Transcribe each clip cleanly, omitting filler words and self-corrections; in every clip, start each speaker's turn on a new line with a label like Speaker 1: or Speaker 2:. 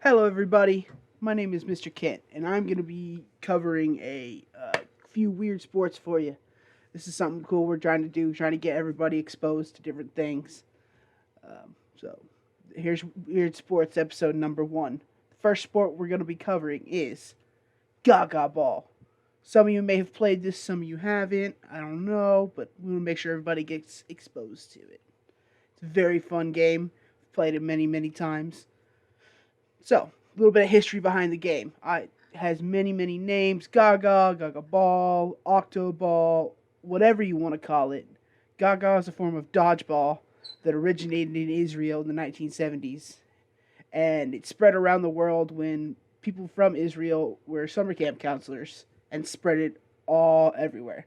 Speaker 1: Hello, everybody. My name is Mr. Kent, and I'm going to be covering a few weird sports for you. This is something cool we're trying to do, trying to get everybody exposed to different things. So, here's Weird Sports episode number 1. The first sport we're going to be covering is Gaga Ball. Some of you may have played this, some of you haven't. I don't know, but we want to make sure everybody gets exposed to it. It's a very fun game. I've played it many, many times. So, a little bit of history behind the game. It has many, many names. Gaga, Gaga Ball, Octo Ball, whatever you want to call it. Gaga is a form of dodgeball that originated in Israel in the 1970s. And it spread around the world when people from Israel were summer camp counselors and spread it all everywhere.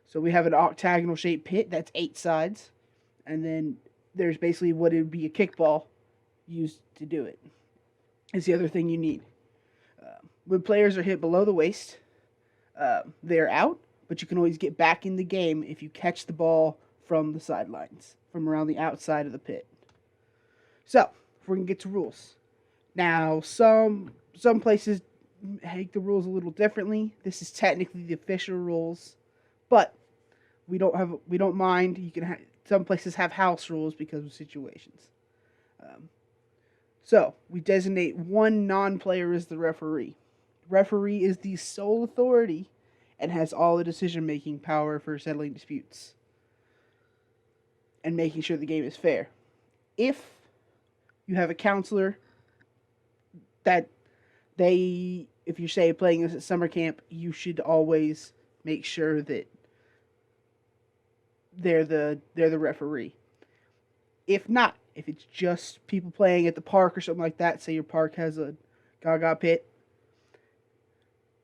Speaker 1: So we have an octagonal shaped pit that's 8 sides. And then there's basically what it would be a kickball used to do it. Is the other thing you need. When players are hit below the waist, they're out, but you can always get back in the game if you catch the ball from the sidelines, from around the outside of the pit. So, we're going to get to rules. Now, some places make the rules a little differently. This is technically the official rules, but we don't mind. Some places have house rules because of situations. So, we designate one non-player as the referee. Referee is the sole authority and has all the decision-making power for settling disputes and making sure the game is fair. If you have a counselor if you're, say, playing this at summer camp, you should always make sure that they're the referee. If not, if it's just people playing at the park or something like that, say your park has a Gaga pit,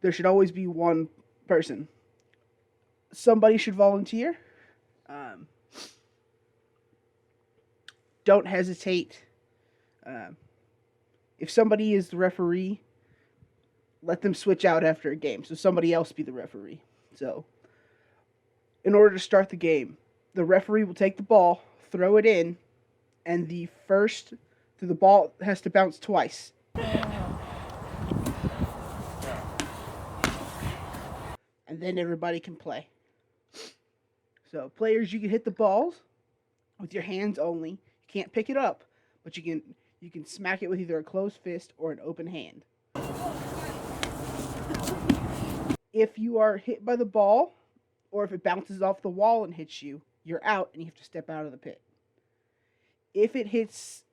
Speaker 1: there should always be one person. Somebody should volunteer. Don't hesitate. If somebody is the referee, let them switch out after a game, so somebody else be the referee. So, in order to start the game, the referee will take the ball, throw it in, and the ball has to bounce twice. And then everybody can play. So, players, you can hit the balls with your hands only. You can't pick it up, but you can smack it with either a closed fist or an open hand. If you are hit by the ball, or if it bounces off the wall and hits you, you're out and you have to step out of the pit. If it hits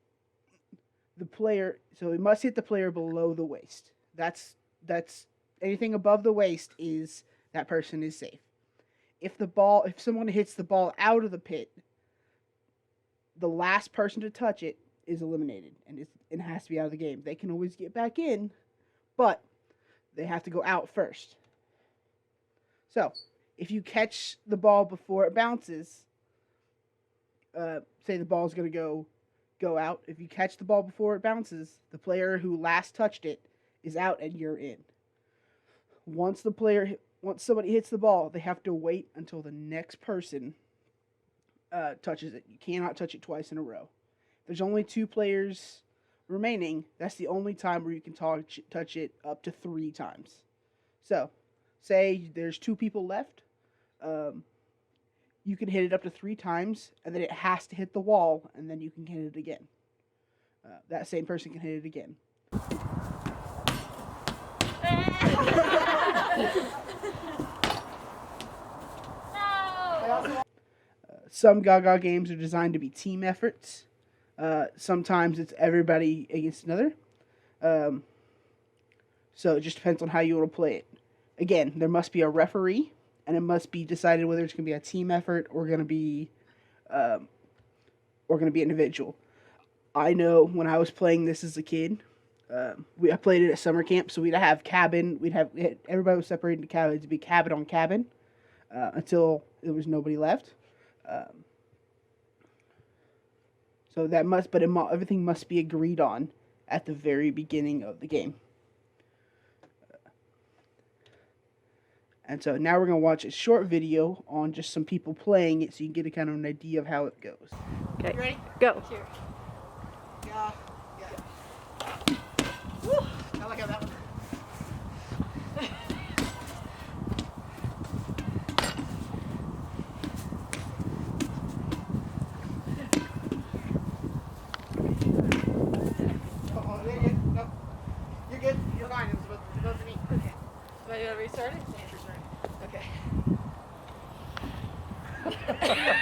Speaker 1: the player, so it must hit the player below the waist. That's anything above the waist is that person is safe. If someone hits the ball out of the pit, the last person to touch it is eliminated and it has to be out of the game. They can always get back in, but they have to go out first. So, if you catch the ball before it bounces, say the ball's going to go out. If you catch the ball before it bounces, the player who last touched it is out and you're in. Once somebody hits the ball, they have to wait until the next person touches it. You cannot touch it twice in a row. There's only 2 players remaining. That's the only time where you can touch it up to 3 times. So, say there's 2 people left. You can hit it up to 3 times, and then it has to hit the wall, and then you can hit it again. That same person can hit it again. Some Gaga games are designed to be team efforts. Sometimes it's everybody against another. So it just depends on how you want to play it. Again, there must be a referee, and it must be decided whether it's going to be a team effort or going to be individual. I know when I was playing this as a kid, I played it at summer camp, so we'd have cabin. Everybody was separated into cabins. It'd be cabin on cabin until there was nobody left. So everything must be agreed on at the very beginning of the game. And so now we're going to watch a short video on just some people playing it so you can get a kind of an idea of how it goes.
Speaker 2: Okay, ready? Go.
Speaker 3: Here. Yeah.
Speaker 2: you gotta restart it?
Speaker 3: Andrew's right.
Speaker 2: Okay.